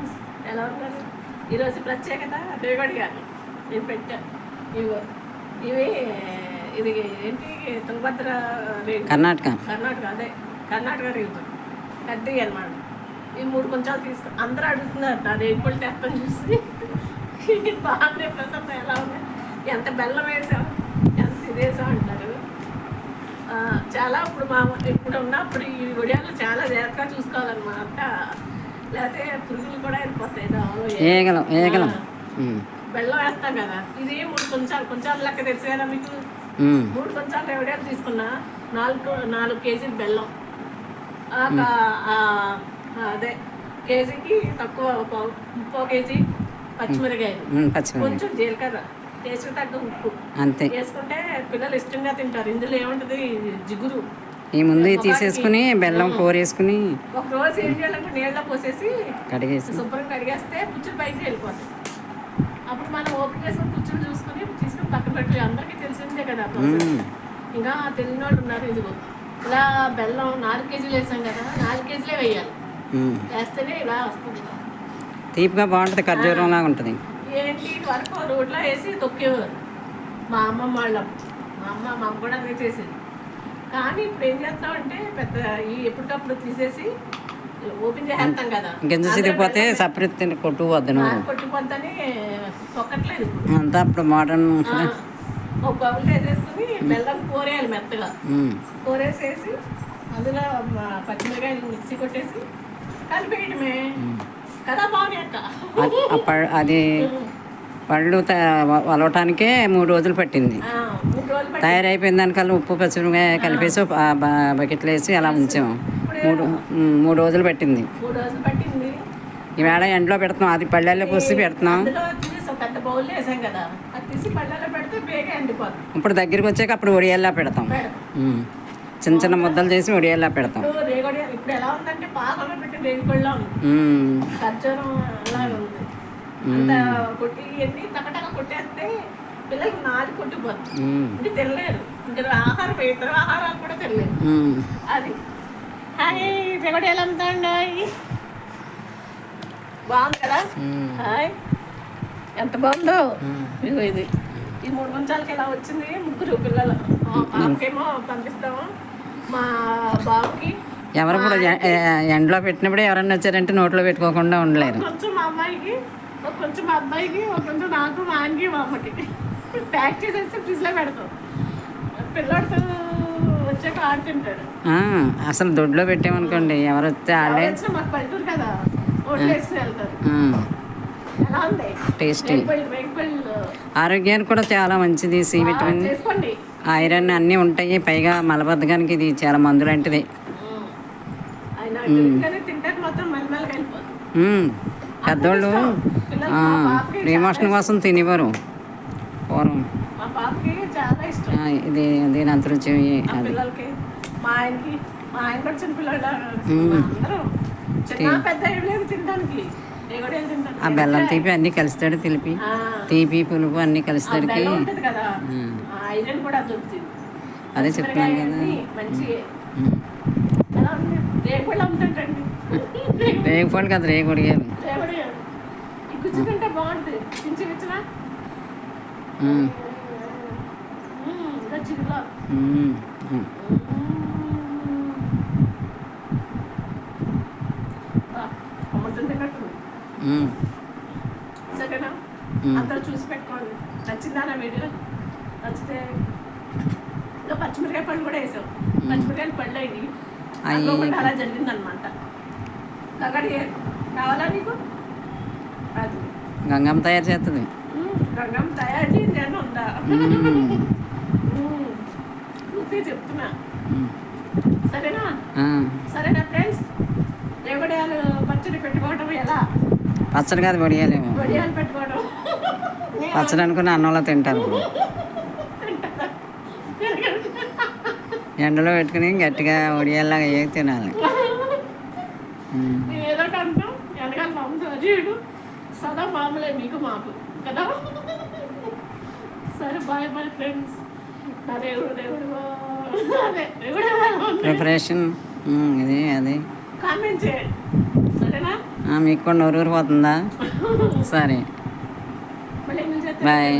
Friends, ఎలా ఉన్నారు? ఈరోజు ప్రత్యేకత రేగడి గారు నేను పెట్టాను. ఇవి ఇవి ఇది ఏంటి, తుంగభద్ర రేగు, కర్ణాటక అదే కర్ణాటక రేగు పెద్దవి అనమాట. ఈ 3 కొంచాలు తీసుకుని అందరూ అడుగుతున్నారు నా రేగుపళ్ళు తెప్పని చూసి. బాగుంది ప్రసన్న, ఎలా ఉంది, ఎంత బెల్లం వేసాం, ఎంత ఇది వేసాం అంటారు. చాలా ఇప్పుడు ఉన్నప్పుడు ఈ వడియాలు చాలా జాగ్రత్తగా చూసుకోవాలన్నమాట, లేకపోతే పురుగులు కూడా వెళ్ళిపోతాయి. ఏగలం బెల్లం వేస్తాం కదా, ఇది 3 కొంచాలు లెక్క తెలుసు కదా మీకు. 3 కొంచాలు వడియాలు తీసుకున్నా 4 కేజీలు బెల్లం, అదే కేజీకి తక్కువ 1/4 కేజీ పచ్చిమిరకాయలు, కొంచెం జీలకర్ర, టేస్ట్ తగ్గ ఉప్పు అంతే వేసుకుంటే పిల్లలు ఇష్టంగా తింటారు. ఇందులో ఏముంటది, జిగురు ఈ ముందు తీసేసుకుని బెల్లం కోరేసుకుని ఒక రోజు ఏం చేయాలంటే నీళ్ళలో పోసేసి కడిగేసి శుభ్రం కడిగేస్తే పుచ్చులు పైకి వెళ్ళిపోతాయి. అప్పుడు మనం ఓపెన్ చేసుకుని పుచ్చులు చూసుకుని తీసుకుని పక్కన పెట్టి, అందరికీ తెలిసిందే కదా ఇంకా తెలియని వాళ్ళు ఉన్నారు. ఇదిగో ఇలా బెల్లం 4 కేజీలు వేసాం కదా, 4 కేజీలే వేయాలి, వేస్తేనే ఇలా వస్తుంది. తీపిగా బాగుంటుంది, ఖర్జూరం లాగా ఉంటుంది. ఏంటి వరకు రోడ్లో వేసి తొక్కేవారు మా అమ్మమ్మ వాళ్ళం. మా అమ్మ కూడా అదే చేసేది. కానీ ఇప్పుడు ఏం చేస్తామంటే పెద్ద ఎప్పటికప్పుడు తీసేసి ఓపెన్ చేసేస్తాం కదా, గింజ చిరిగిపోతే సపరేట్ కొట్టుకుపోద్దు, కొట్టుకుపోద్దని తొక్కట్లేదు. అంతా ఇప్పుడు మోడర్న్. ఒక బౌల్ వేసేసుకుని బెల్లం కోరేయాలి మెత్తగా, కోరేసేసి అందులో పచ్చిమిరకాయలు మిక్సీ కొట్టేసి కలిపేయడమే కదా. బాగున్నాయి అక్క. అది పళ్ళు వలవటానికే 3 రోజులు పట్టింది. తయారైపోయిన దానికల్లా ఉప్పు పచ్చిమిరకాయ కలిపేసి బకెట్లో వేసి అలా ఉంచాము. 3 రోజులు పట్టింది. ఈవేళ ఎండలో పెడుతున్నాం, అది పళ్ళల్లో పోసి పెడుతున్నాం. ఇప్పుడు దగ్గరికి వచ్చాక అప్పుడు ఒడియాల్లా పెడతాం, చిన్న చిన్న ముద్దలు చేసి ఒడియాల్లా పెడతాం. ఇప్పుడు ఎలా ఉందంటే పాకంలో పెట్టి కొట్టి ఎన్ని తక్కటగా కొట్టేస్తే పిల్లలకి నాది కొట్టిపోతుంది, ఇది తినలేరు. ఇంకా ఇతర ఆహారాలు కూడా తినలేరు. అది హాయ్ రేగడి ఎలా ఉందండి, బాగుంది కదా. హాయ్ ఎంత బాగుందో. ఇదిగో ఇది 3 కొంచాలకి ఎలా వచ్చింది. 3 పిల్లలు, పాపకేమో పంపిస్తాము, మా బాబుకి. ఎవరు కూడా ఎండలో పెట్టినప్పుడు ఎవరన్నా వచ్చారంటే నోట్లో పెట్టుకోకుండా ఉండలేరు. కొంచెం మా అమ్మాయికి, కొంచెం మా అబ్బాయికి, కొంచెం నాకు, మా ఆయనకి, మా అమ్మకి ప్యాక్ చేసేసి ఫ్రిడ్జ్లో పెడతాం. పిల్లడితో వచ్చాక ఆడుతుంటాడు. అసలు దొడ్లో పెట్టామనుకోండి, ఎవరు వస్తే ఆడే మాకు పల్లెటూరు కదా, ఓట్లు వేసుకుని వెళ్తారు. ఎలా ఉంది, టేస్టీ, ఆరోగ్యానికి కూడా చాలా మంచిది. సి విటమిన్, ఐరన్ అన్నీ ఉంటాయి. పైగా మలబద్ధకానికి ఇది చాలా మందు లాంటిది. పెద్దోళ్ళు ప్రీమోషన్ కోసం తినేవారు పూర్వం. ఇది దీని అంతరుచి. ఆ బెల్లం తీపి అన్నీ కలుస్తాడు, తెలిపి తీపి పులుపు అన్నీ కలుస్తాడికి. అదే చెప్తున్నాను కదా. రేగుపళ్ళు కదా, రేగు ఉడియాలు. సరేనా, అందరూ చూసి పెట్టుకోండి. నచ్చిందా నా వీడియో? నచ్చితే ఇంకా పచ్చిమిరకాయ పళ్ళు కూడా వేసాం. పచ్చిమిరకాయలు పళ్ళు అయ్యి అలా జరిగిందనమాట. కావాలా నీకు? అది గంగమ్మ తయారు చేస్తుంది. గంగమ్మ తయారు చేసి ఉందా? చెప్తున్నా. సరేనా? సరేనా ఫ్రెండ్స్, రేగడియాలు పచ్చడి పెట్టుకోవడం ఎలా? పచ్చడి కాదు, వడియాలేమో. వడియాలు పెట్టుకోవడం పచ్చడి అనుకుని అన్నంలో తింటారు. ఎండలో పెట్టుకుని గట్టిగా వడియాల్లాగా ఏ తినాలి. ఏదో అంటాం వెనకాల మామూలు సదా మామూలే మీకు మాకు కదా. సరే బాయ్ బాయ్ ఫ్రెండ్స్. ప్రిపరేషన్ ఇది అది కామెంట్ చేయండి, సరేనా? మీకు కూడా నోరూరిపోతుందా? సరే మళ్ళీ ఏం చేస్తారు? బాయ్.